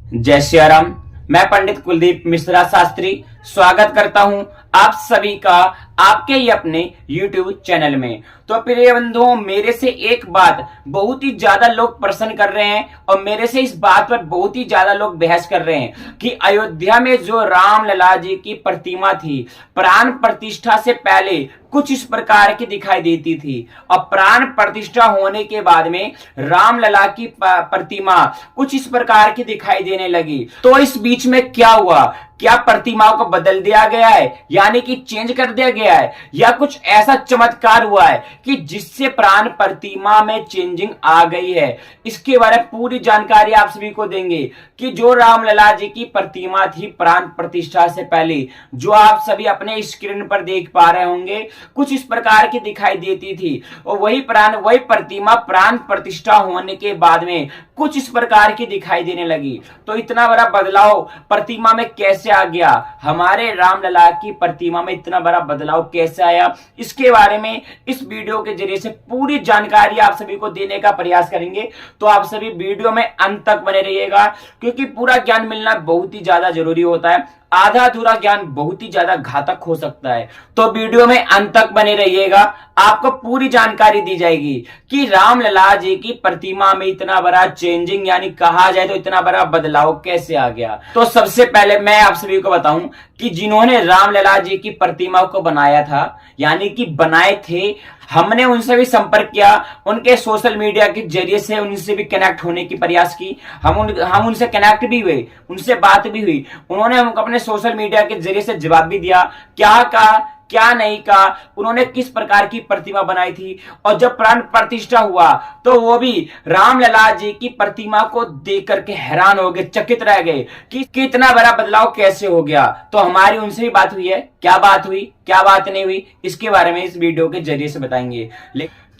जय सिया राम। मैं पंडित कुलदीप मिश्रा शास्त्री स्वागत करता हूं आप सभी का आपके ही अपने YouTube चैनल में। तो प्रिय बंधुओं, मेरे से एक बात बहुत ही ज्यादा लोग प्रश्न कर रहे हैं और मेरे से इस बात पर बहुत ही ज्यादा लोग बहस कर रहे हैं कि अयोध्या में जो राम लला जी की प्रतिमा थी, प्राण प्रतिष्ठा से पहले कुछ इस प्रकार की दिखाई देती थी और प्राण प्रतिष्ठा होने के बाद में राम लला की प्रतिमा कुछ इस प्रकार की दिखाई देने लगी। तो इस बीच में क्या हुआ? क्या प्रतिमाओं को बदल दिया गया है, यानी कि चेंज कर दिया गया है, या कुछ ऐसा चमत्कार हुआ है कि जिससे प्राण प्रतिमा में चेंजिंग आ गई है? इसके बारे में पूरी जानकारी आप सभी को देंगे कि जो रामलला जी की प्रतिमा थी प्राण प्रतिष्ठा से पहले, जो आप सभी अपने स्क्रीन पर देख पा रहे होंगे, कुछ इस प्रकार की दिखाई देती थी और वही प्रतिमा प्राण प्रतिष्ठा होने के बाद में कुछ इस प्रकार की दिखाई देने लगी। तो इतना बड़ा बदलाव प्रतिमा में कैसे आ गया? हमारे रामलला की प्रतिमा में इतना बड़ा बदलाव कैसे आया? इसके बारे में इस वीडियो के जरिए से पूरी जानकारी आप सभी को देने का प्रयास करेंगे। तो आप सभी वीडियो में अंत तक बने रहिएगा, क्योंकि पूरा ज्ञान मिलना बहुत ही ज्यादा जरूरी होता है। आधा अधूरा ज्ञान बहुत ही ज्यादा घातक हो सकता है। तो वीडियो में अंत तक बने रहिएगा, आपको पूरी जानकारी दी जाएगी कि रामलला जी की प्रतिमा में इतना बड़ा चेंजिंग, यानी कहा जाए तो इतना बड़ा बदलाव कैसे आ गया। तो सबसे पहले मैं आप सभी को बताऊं कि जिन्होंने रामलला जी की प्रतिमा को बनाया था, यानी कि बनाए थे, हमने उनसे भी संपर्क किया, उनके सोशल मीडिया के जरिए से उनसे भी कनेक्ट होने की प्रयास की। हम उनसे कनेक्ट भी हुए, उनसे बात भी हुई। उन्होंने हमको अपने सोशल मीडिया के जरिए से जवाब भी दिया, क्या कहा क्या नहीं कहा, उन्होंने किस प्रकार की प्रतिमा बनाई थी। और जब प्राण प्रतिष्ठा हुआ तो वो भी रामलला जी की प्रतिमा को देख करके हैरान हो गए, चकित रह गए कि इतना बड़ा बदलाव कैसे हो गया। तो हमारी उनसे भी बात हुई है। क्या बात हुई, क्या बात नहीं हुई, इसके बारे में इस वीडियो के जरिए से बताएंगे।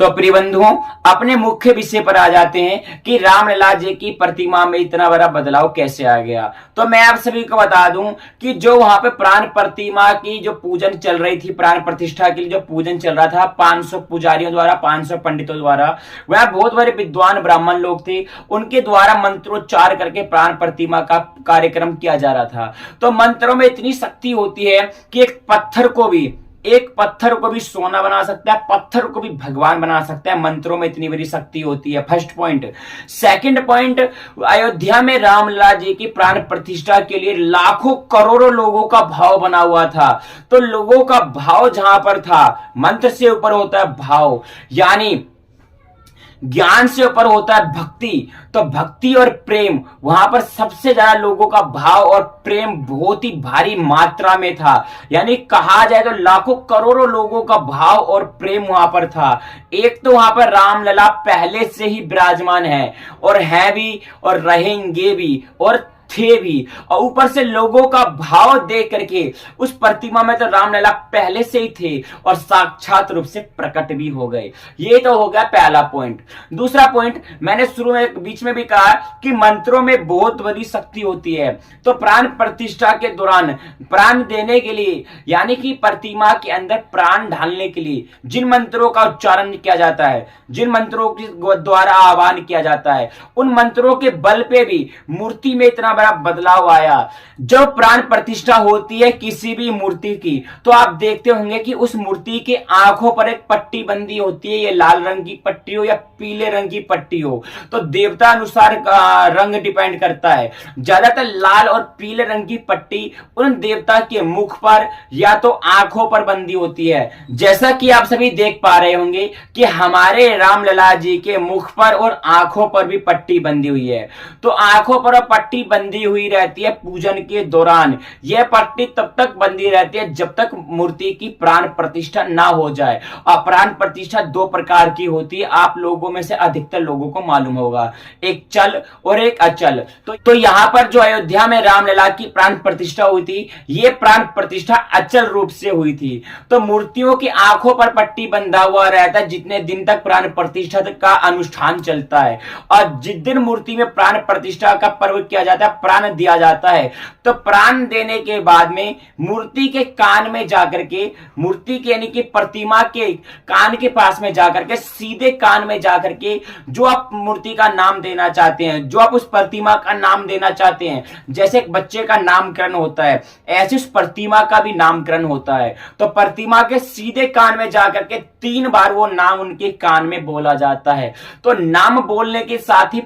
तो प्रिय बंधुओं, अपने मुख्य विषय पर आ जाते हैं कि रामलला जी की प्रतिमा में इतना बड़ा बदलाव कैसे आ गया। तो मैं आप सभी को बता दूं कि जो वहां पे प्राण प्रतिमा की जो पूजन चल रही थी, प्राण प्रतिष्ठा के लिए जो पूजन चल रहा था 500 पुजारियों द्वारा, 500 पंडितों द्वारा, वह बहुत बड़े विद्वान ब्राह्मण लोग थे, उनके द्वारा मंत्रोच्चार करके प्राण प्रतिमा का कार्यक्रम किया जा रहा था। तो मंत्रों में इतनी शक्ति होती है कि एक पत्थर को भी सोना बना सकता है, पत्थर को भी भगवान बना सकता है। मंत्रों में इतनी बड़ी शक्ति होती है, first point. Second point, Ayodhya में रामलला जी की प्राण प्रतिष्ठा के लिए लाखों करोड़ों लोगों का भाव बना हुआ था। तो लोगों का भाव जहां पर था, मंत्र से ऊपर होता है भाव, यानी ज्ञान से ऊपर होता है भक्ति। तो भक्ति और प्रेम, वहां पर सबसे ज्यादा लोगों का भाव और प्रेम बहुत ही भारी मात्रा में था। यानी कहा जाए तो लाखों करोड़ों लोगों का भाव और प्रेम वहां पर था। एक तो वहां पर रामलला पहले से ही विराजमान है और है भी और रहेंगे भी और थे भी, और ऊपर से लोगों का भाव देख करके उस प्रतिमा में तो रामलला पहले से ही थे और साक्षात रूप से प्रकट भी हो गए। ये तो हो गया पहला पॉइंट। दूसरा पॉइंट, मैंने शुरू में बीच में भी कहा कि मंत्रों में बहुत बड़ी शक्ति होती है। तो प्राण प्रतिष्ठा के दौरान प्राण देने के लिए, यानी कि प्रतिमा के अंदर प्राण ढालने के लिए जिन मंत्रों का उच्चारण किया जाता है, जिन मंत्रों के द्वारा आह्वान किया जाता है, उन मंत्रों के बल पे भी मूर्ति में इतना बड़ा बदलाव आया। जब प्राण प्रतिष्ठा होती है किसी भी मूर्ति की, तो आप देखते होंगे कि उस मूर्ति के आंखों पर एक पट्टी बंदी होती है, ये लाल रंग की पट्टी हो या पीले रंग की पट्टी हो, तो देवता अनुसार रंग डिपेंड करता है। ज्यादातर लाल और पीले रंग की पट्टी उन देवता के मुख पर या तो आंखों पर बंदी होती है। जैसा कि आप सभी देख पा रहे होंगे कि हमारे रामलला जी के मुख पर और आंखों पर भी पट्टी बंदी हुई है। तो आंखों पर पट्टी बंदी हुई रहती है पूजन के दौरान। यह पट्टी तब तक बंदी रहती है जब तक मूर्ति की प्राण प्रतिष्ठा ना हो जाए। और प्राण प्रतिष्ठा दो प्रकार की होती है, आप लोगों में से अधिकतर लोगों को मालूम होगा, एक चल और एक अचल। तो यहाँ पर जो अयोध्या में रामलला की प्राण प्रतिष्ठा हुई थी, ये प्राण प्रतिष्ठा अचल रूप से हुई थी। तो मूर्तियों की आंखों पर पट्टी बंधा हुआ रहता है जितने दिन तक प्राण प्रतिष्ठा का अनुष्ठान चलता है। और जिस दिन मूर्ति में प्राण प्रतिष्ठा का पर्व किया जाता है, प्राण दिया जाता है। तो प्राण देने के बाद में मूर्ति के कान में जाकर के, मूर्ति के यानी कि प्रतिमा के कान के पास में जाकर के, सीधे कान में जाकर के जो आप मूर्ति का नाम देना चाहते हैं, जो आप उस प्रतिमा का नाम देना चाहते हैं, जैसे एक बच्चे का नामकरण होता है ऐसे उस प्रतिमा का भी नामकरण होता है। तो प्रतिमा के सीधे कान में जाकर के 3 बार वो नाम उनके कान में बोला जाता है। तो नाम बोलने के साथ ही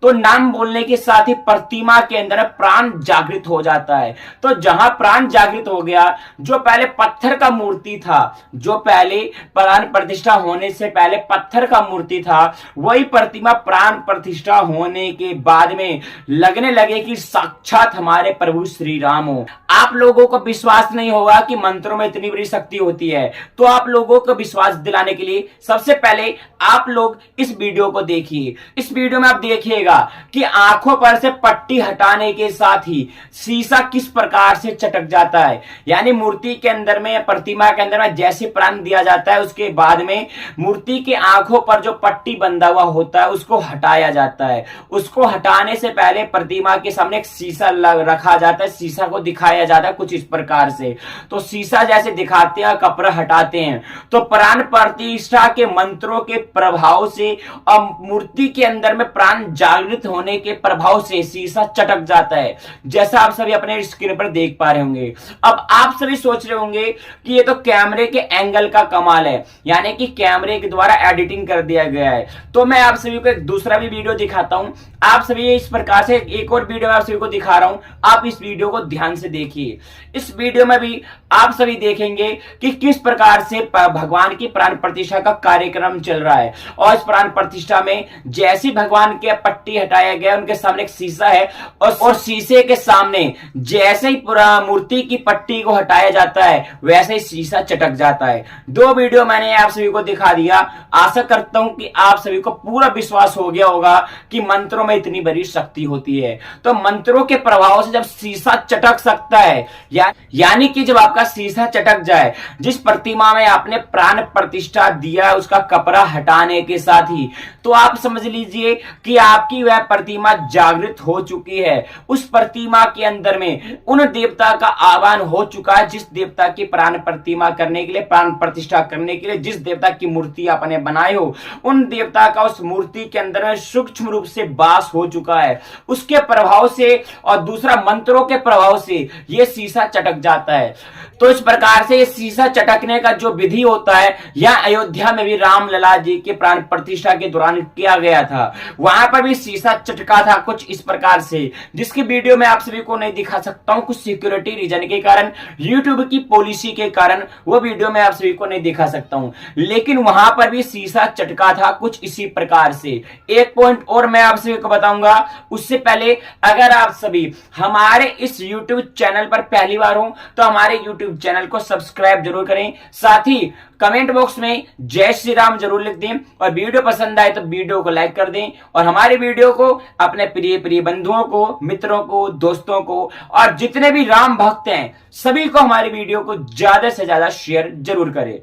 नाम बोलने के साथ ही प्रतिमा के अंदर प्राण जागृत हो जाता है। तो जहां प्राण जागृत हो गया, जो पहले पत्थर का मूर्ति था, जो पहले प्राण प्रतिष्ठा होने से पहले पत्थर का मूर्ति था, वही प्रतिमा प्राण प्रतिष्ठा होने के बाद में लगने लगे कि साक्षात हमारे प्रभु श्री राम हो। आप लोगों को विश्वास नहीं होगा कि मंत्रों में इतनी बड़ी शक्ति होती है। तो आप लोगों को विश्वास दिलाने के लिए सबसे पहले आप लोग इस वीडियो को देखिए। इस वीडियो में आप देखिएगा कि आंखों पर से पट्टी हटाने के साथ ही शीशा किस प्रकार से चटक जाता है। यानी मूर्ति के अंदर में, प्रतिमा के अंदर में जैसे प्राण दिया जाता है, उसके बाद में मूर्ति के आंखों पर जो पट्टी बंधा हुआ होता है उसको हटाया जाता है। उसको हटाने से पहले प्रतिमा के सामने एक शीशा रखा जाता है, शीशा को दिखाया जाता है कुछ इस प्रकार से। तो शीशा जैसे दिखाते हैं, कपड़ा हटाते हैं, तो प्राण प्रतिष्ठा के मंत्रों के प्रभाव से और मूर्ति के अंदर में प्राण जागृत होने के प्रभाव से शीशा चटक जाता है, जैसा आप सभी अपने स्क्रीन पर देख पा रहे होंगे। अब आप सभी सोच रहे होंगे कि ये तो कैमरे के एंगल का कमाल है, यानी कि कैमरे के द्वारा एडिटिंग कर दिया गया है। तो मैं आप सभी को एक दूसरा भी वीडियो दिखाता हूं। आप सभी इस प्रकार से एक और वीडियो आप सभी को दिखा रहा हूं, आप इस वीडियो को ध्यान से देखिए। इस वीडियो में भी आप सभी देखेंगे कि किस प्रकार से भगवान की प्राण प्रतिष्ठा का कार्यक्रम चल रहा है। और इस प्राण प्रतिष्ठा में जैसे भगवान के पट्टी हटाया गया, उनके सामने एक शीशा है और शीशे के सामने जैसे ही मूर्ति की पट्टी को हटाया जाता है वैसे ही शीशा चटक जाता है। 2 वीडियो मैंने आप सभी को दिखा दिया। आशा करता हूं कि आप सभी को पूरा विश्वास हो गया होगा कि मंत्रों में इतनी बड़ी शक्ति होती है। तो मंत्रों के प्रभाव से जब शीशा चटक सकता है, यानी कि जब आपका शीशा चटक जाए, जिस प्रतिमा में आपने प्राण प्रतिष्ठा दिया उसका कपड़ा हटाने के साथ ही, तो आप समझ लीजिए कि आपकी वह प्रतिमा जागृत हो चुकी है। उस प्रतिमा के अंदर में उन देवता का आह्वान हो चुका है, जिस देवता की प्राण प्रतिमा करने के लिए, प्राण प्रतिष्ठा करने के लिए जिस देवता की मूर्ति आपने बनाई हो, उन देवता का उस मूर्ति के अंदर में सूक्ष्म रूप से वास हो चुका है। उसके प्रभाव से और दूसरा मंत्रों के प्रभाव से यह शीशा चटक जाता है। तो इस प्रकार से ये शीशा चटकने का जो विधि होता है, यह अयोध्या में भी राम लला जी के प्राण प्रतिष्ठा के दौरान किया गया था। वहां पर भी शीशा चटका था कुछ इस प्रकार से, जिसकी वीडियो मैं आप सभी को नहीं दिखा सकता हूं, कुछ सिक्योरिटी रीजन के कारण, यूट्यूब की पॉलिसी के कारण वो वीडियो मैं आप सभी को नहीं दिखा सकता हूं। लेकिन वहां पर भी शीशा चटका था कुछ इसी प्रकार से। एक पॉइंट और मैं आप सभी को बताऊंगा, उससे पहले अगर आप सभी हमारे इस यूट्यूब चैनल पर पहली बार हो तो हमारे यूट्यूब चैनल को सब्सक्राइब जरूर करें। साथ ही कमेंट बॉक्स में जय श्री राम जरूर लिख दें, और वीडियो पसंद आए तो वीडियो को लाइक कर दें, और हमारे वीडियो को अपने प्रिय बंधुओं को, मित्रों को, दोस्तों को और जितने भी राम भक्त हैं सभी को हमारे वीडियो को ज्यादा से ज्यादा शेयर जरूर करें।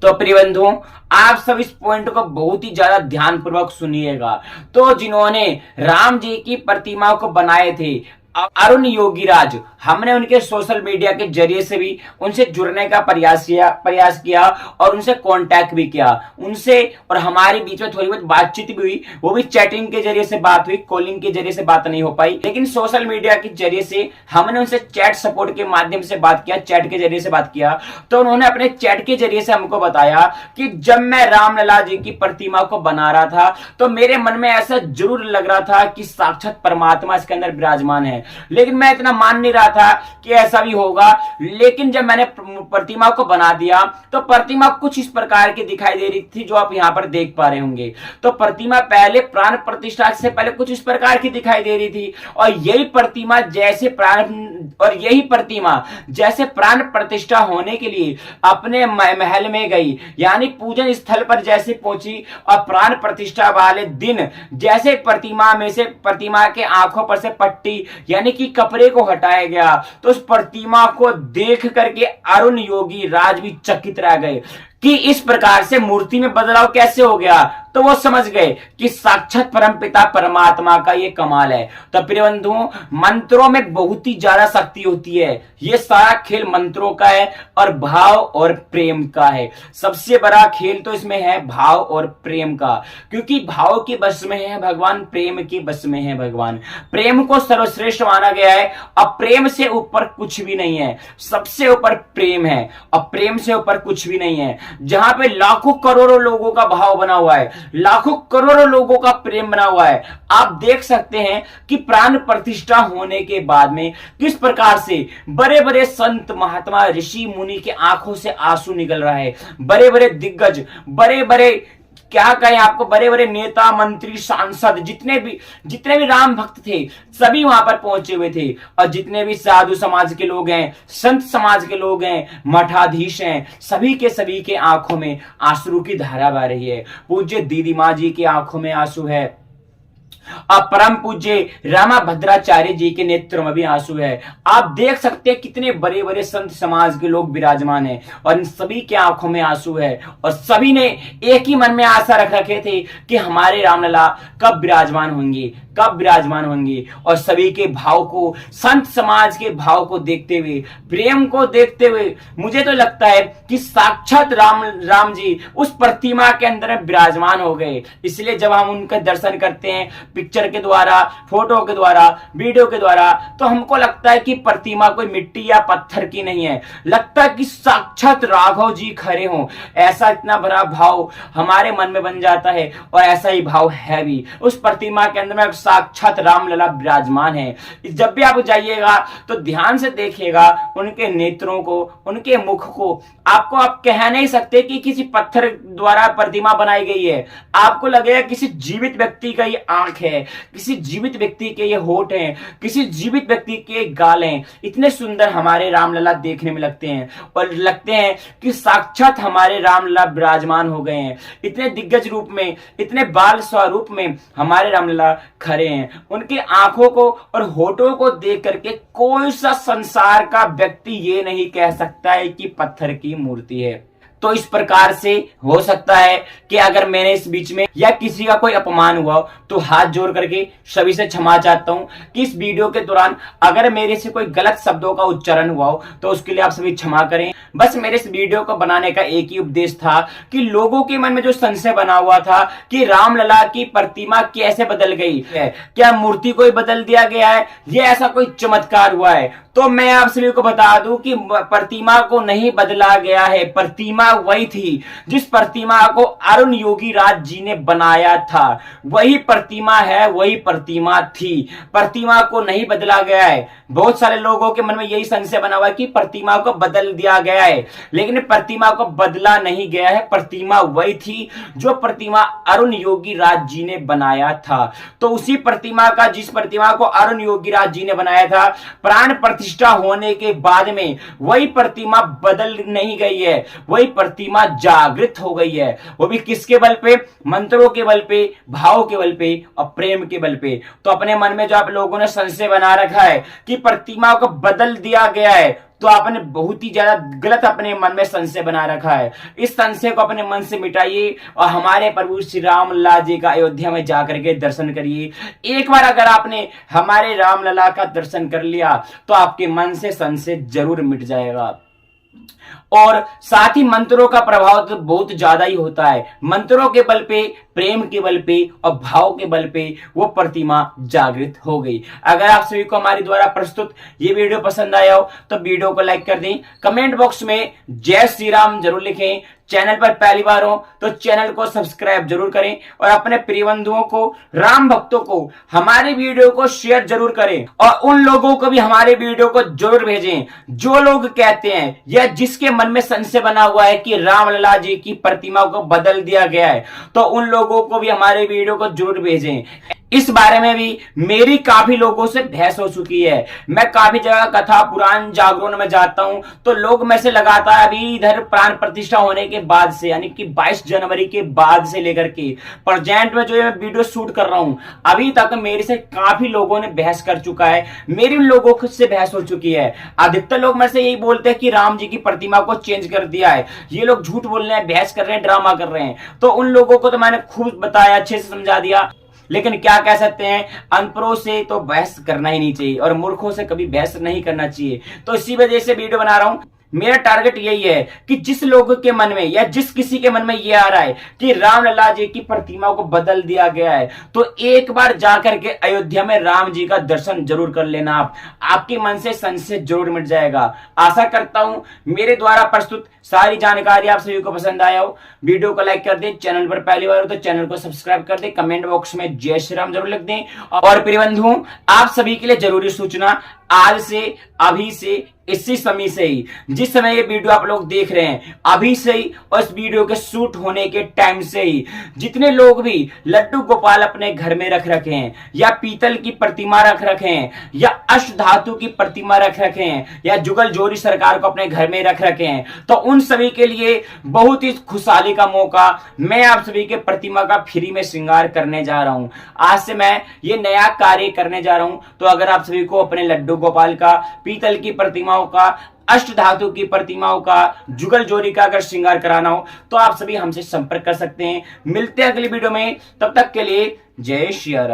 तो प्रिय बंधुओं, आप सब इस पॉइंट को बहुत ही ज्यादा ध्यानपूर्वक सुनिएगा। तो जिन्होंने राम जी की प्रतिमा को बनाए थे, अरुण योगीराज, हमने उनके सोशल मीडिया के जरिए से भी उनसे जुड़ने का प्रयास किया और उनसे कांटेक्ट भी किया उनसे, और हमारे बीच में थोड़ी बहुत बातचीत भी हुई। वो भी चैटिंग के जरिए से बात हुई, कॉलिंग के जरिए से बात नहीं हो पाई, लेकिन सोशल मीडिया के जरिए से हमने उनसे चैट सपोर्ट के माध्यम से बात किया, चैट के जरिए से बात किया। तो उन्होंने अपने चैट के जरिए से हमको बताया कि जब मैं रामलला जी की प्रतिमा को बना रहा था तो मेरे मन में ऐसा जरूर लग रहा था कि साक्षात परमात्मा इसके अंदर विराजमान है, लेकिन मैं इतना मान नहीं रहा था कि ऐसा भी होगा। लेकिन जब मैंने प्रतिमा को बना दिया तो प्रतिमा कुछ इस प्रकार की दिखाई दे रही थी, जो आप यहां पर देख पा रहे होंगे। तो प्रतिमा पहले प्राण प्रतिष्ठा से पहले कुछ इस प्रकार की दिखाई दे रही थी, और यही प्रतिमा जैसे प्राण प्रतिष्ठा होने के लिए अपने महल में गई, यानी पूजन स्थल पर जैसे पहुंची, और प्राण प्रतिष्ठा वाले दिन जैसे प्रतिमा के आंखों पर से पट्टी यानी कि कपड़े को हटाया गया, तो उस प्रतिमा को देख करके अरुण योगी राज भी चकित रह गए कि इस प्रकार से मूर्ति में बदलाव कैसे हो गया। तो वो समझ गए कि साक्षात परमपिता परमात्मा का ये कमाल है। तो प्रिय बंधुओं, मंत्रों में बहुत ही ज्यादा शक्ति होती है। ये सारा खेल मंत्रों का है और भाव और प्रेम का है। सबसे बड़ा खेल तो इसमें है भाव और प्रेम का, क्योंकि भाव के बस में है भगवान, प्रेम के बस में है भगवान। प्रेम को सर्वश्रेष्ठ माना गया है और प्रेम से ऊपर कुछ भी नहीं है। सबसे ऊपर प्रेम है और प्रेम से ऊपर कुछ भी नहीं है। जहां पे लाखों करोड़ों लोगों का भाव बना हुआ है, लाखों करोड़ों लोगों का प्रेम बना हुआ है, आप देख सकते हैं कि प्राण प्रतिष्ठा होने के बाद में किस प्रकार से बड़े बड़े संत महात्मा ऋषि मुनि के आंखों से आंसू निकल रहा है। बड़े बड़े दिग्गज, बड़े बड़े क्या कहें आपको, बड़े बड़े नेता मंत्री सांसद, जितने भी राम भक्त थे सभी वहां पर पहुंचे हुए थे। और जितने भी साधु समाज के लोग हैं, संत समाज के लोग हैं, मठाधीश हैं, सभी के आंखों में आंसू की धारा बह रही है। पूज्य दीदी माँ जी की आंखों में आंसू है और परम पूज्य रामा भद्राचार्य जी के नेत्र में भी आंसू है। आप देख सकते हैं कितने बड़े बड़े संत समाज के लोग विराजमान हैं और इन सभी के आंखों में आंसू है। और सभी ने एक ही मन में आशा रख रखे थे कि हमारे रामलला कब विराजमान होंगे, कब विराजमान होंगे। और सभी के भाव को, संत समाज के भाव को देखते हुए, प्रेम को देखते हुए मुझे तो लगता है कि साक्षात राम जी उस प्रतिमा के अंदर विराजमान हो गए। इसलिए जब हम उनका दर्शन करते हैं पिक्चर के द्वारा, फोटो के द्वारा, वीडियो के द्वारा, तो हमको लगता है कि प्रतिमा कोई मिट्टी या पत्थर की नहीं है, लगता है कि साक्षात राघव जी खड़े हों। ऐसा इतना बड़ा भाव हमारे मन में बन जाता है और ऐसा ही भाव है भी। उस प्रतिमा के अंदर में साक्षात रामलला विराजमान है। जब भी आप जाइएगा तो ध्यान से देखिएगा उनके नेत्रों को, उनके मुख को। आपको आप कह नहीं सकते कि किसी पत्थर द्वारा प्रतिमा बनाई गई है। आपको लगेगा किसी जीवित व्यक्ति का ये आंख है, किसी जीवित व्यक्ति के ये होठ हैं, किसी जीवित व्यक्ति के गाल हैं। इतने सुंदर हमारे रामलला देखने में लगते हैं और लगते हैं कि साक्षात हमारे रामलला विराजमान हो गए हैं। इतने दिग्गज रूप में, इतने बाल स्वरूप में हमारे रामलला खड़े हैं। उनके आंखों को और होठों को देख करके कोई सा संसार का व्यक्ति ये नहीं कह सकता है कि पत्थर की मूर्ति है। तो इस प्रकार से हो सकता है कि अगर मैंने इस बीच में या किसी का कोई अपमान हुआ तो हाथ जोड़ करके सभी से क्षमा चाहता हूं कि इस वीडियो के दौरान अगर मेरे से कोई गलत शब्दों का उच्चारण हुआ हो तो उसके लिए आप सभी क्षमा करें। बस मेरे इस वीडियो को बनाने का एक ही उद्देश्य था कि लोगों के मन में जो संशय बना हुआ था कि रामलला की प्रतिमा कैसे बदल गई है, क्या मूर्ति को बदल दिया गया है, ये ऐसा कोई चमत्कार हुआ है, तो मैं आप सभी को बता दूं कि प्रतिमा को नहीं बदला गया है। प्रतिमा वही थी जिस प्रतिमा को अरुण योगी राज जी ने बनाया था, वही प्रतिमा है, वही प्रतिमा थी। प्रतिमा को नहीं बदला गया है। बहुत सारे लोगों के मन में यही संशय बना हुआ है कि प्रतिमा को बदल दिया गया है, लेकिन प्रतिमा को बदला नहीं गया है। प्रतिमा वही थी जो प्रतिमा अरुण योगी राज जी ने बनाया था। तो उसी प्रतिमा का, जिस प्रतिमा को अरुण योगी राज जी ने बनाया था, प्राण प्रतिष्ठा होने के बाद में वही प्रतिमा बदल नहीं गई है, वही प्रतिमा जागृत हो गई है। वो भी किसके बल पे? मंत्रों के बल पे, भाव के बल पे और प्रेम के बल पे। तो अपने मन में जो आप लोगों ने संशय बना रखा है कि प्रतिमा को बदल दिया गया है, तो आपने बहुत ही ज्यादा गलत अपने मन में संशय बना रखा है। इस संशय को अपने मन से मिटाइए और हमारे प्रभु श्री रामलला जी का अयोध्या में जाकर के दर्शन करिए। एक बार अगर आपने हमारे रामलला का दर्शन कर लिया तो आपके मन से संशय जरूर मिट जाएगा। और साथ ही मंत्रों का प्रभाव तो बहुत ज्यादा ही होता है। मंत्रों के बल पे, प्रेम के बल पे और भाव के बल पे वो प्रतिमा जागृत हो गई। अगर आप सभी को हमारे द्वारा प्रस्तुत ये वीडियो पसंद आया हो तो वीडियो को लाइक कर दें, कमेंट बॉक्स में जय श्री राम जरूर लिखें। चैनल पर पहली बार हो तो चैनल को सब्सक्राइब जरूर करें और अपने प्रिय बंधुओं को, राम भक्तों को हमारे वीडियो को शेयर जरूर करें और उन लोगों को भी हमारे वीडियो को जरूर भेजें जो लोग कहते हैं या जिसके मन में संशय बना हुआ है कि रामलला जी की प्रतिमा को बदल दिया गया है, तो उन लोगों को भी हमारे वीडियो को जरूर भेजें। इस बारे में भी मेरी काफी लोगों से बहस हो चुकी है। मैं काफी जगह कथा पुराण जागरण में जाता हूं तो लोग में से लगातार अभी इधर प्राण प्रतिष्ठा होने के बाद से, यानी कि 22 जनवरी के बाद से लेकर के प्रेजेंट में जो ये मैं वीडियो शूट कर रहा हूं, अभी तक मेरे से काफी लोगों ने बहस कर चुका है, मेरी उन लोगों से बहस हो चुकी है। अधिकतर लोग मेरे से यही बोलते हैं कि राम जी की प्रतिमा को चेंज कर दिया है, ये लोग झूठ बोल रहे हैं, बहस कर रहे हैं, ड्रामा कर रहे हैं। तो उन लोगों को तो मैंने खूब बताया, अच्छे से समझा दिया, लेकिन क्या कह सकते हैं, अनपढ़ों से तो बहस करना ही नहीं चाहिए और मूर्खों से कभी बहस नहीं करना चाहिए। तो इसी वजह से वीडियो बना रहा हूं। मेरा टारगेट यही है कि जिस लोगों के मन में या जिस किसी के मन में ये आ रहा है कि रामलला जी की प्रतिमा को बदल दिया गया है, तो एक बार जाकर के अयोध्या में राम जी का दर्शन जरूर कर लेना। आपके मन से संशय जरूर मिट जाएगा। आशा करता हूं मेरे द्वारा प्रस्तुत सारी जानकारी आप सभी को पसंद आया हो। वीडियो को लाइक कर दें, चैनल पर पहली बार हो तो चैनल को सब्सक्राइब कर दें, कमेंट बॉक्स में जय श्री राम जरूर लिख दें। और प्रिय बंधुओं, आप सभी के लिए जरूरी सूचना, आज से, अभी से, इसी समय से ही, जिस समय ये वीडियो आप लोग देख रहे हैं, अभी से ही और इस वीडियो के शूट होने के टाइम से ही, जितने लोग भी लड्डू गोपाल अपने घर में रख रखे हैं, या पीतल की प्रतिमा रख रखे हैं, या अष्ट धातु की प्रतिमा रख रखे हैं, या जुगल जोरी सरकार को अपने घर में रख रखे हैं, तो उन सभी के लिए बहुत ही खुशहाली का मौका, मैं आप सभी के प्रतिमा का फ्री में श्रृंगार करने जा रहा हूं। आज से मैं ये नया कार्य करने जा रहा हूं। तो अगर आप सभी को अपने लड्डू गोपाल का, पीतल की प्रतिमाओं का, अष्ट धातु की प्रतिमाओं का, जुगल जोड़ी का अगर श्रृंगार कराना हो तो आप सभी हमसे संपर्क कर सकते हैं। मिलते हैं अगली वीडियो में, तब तक के लिए जय श्री राम।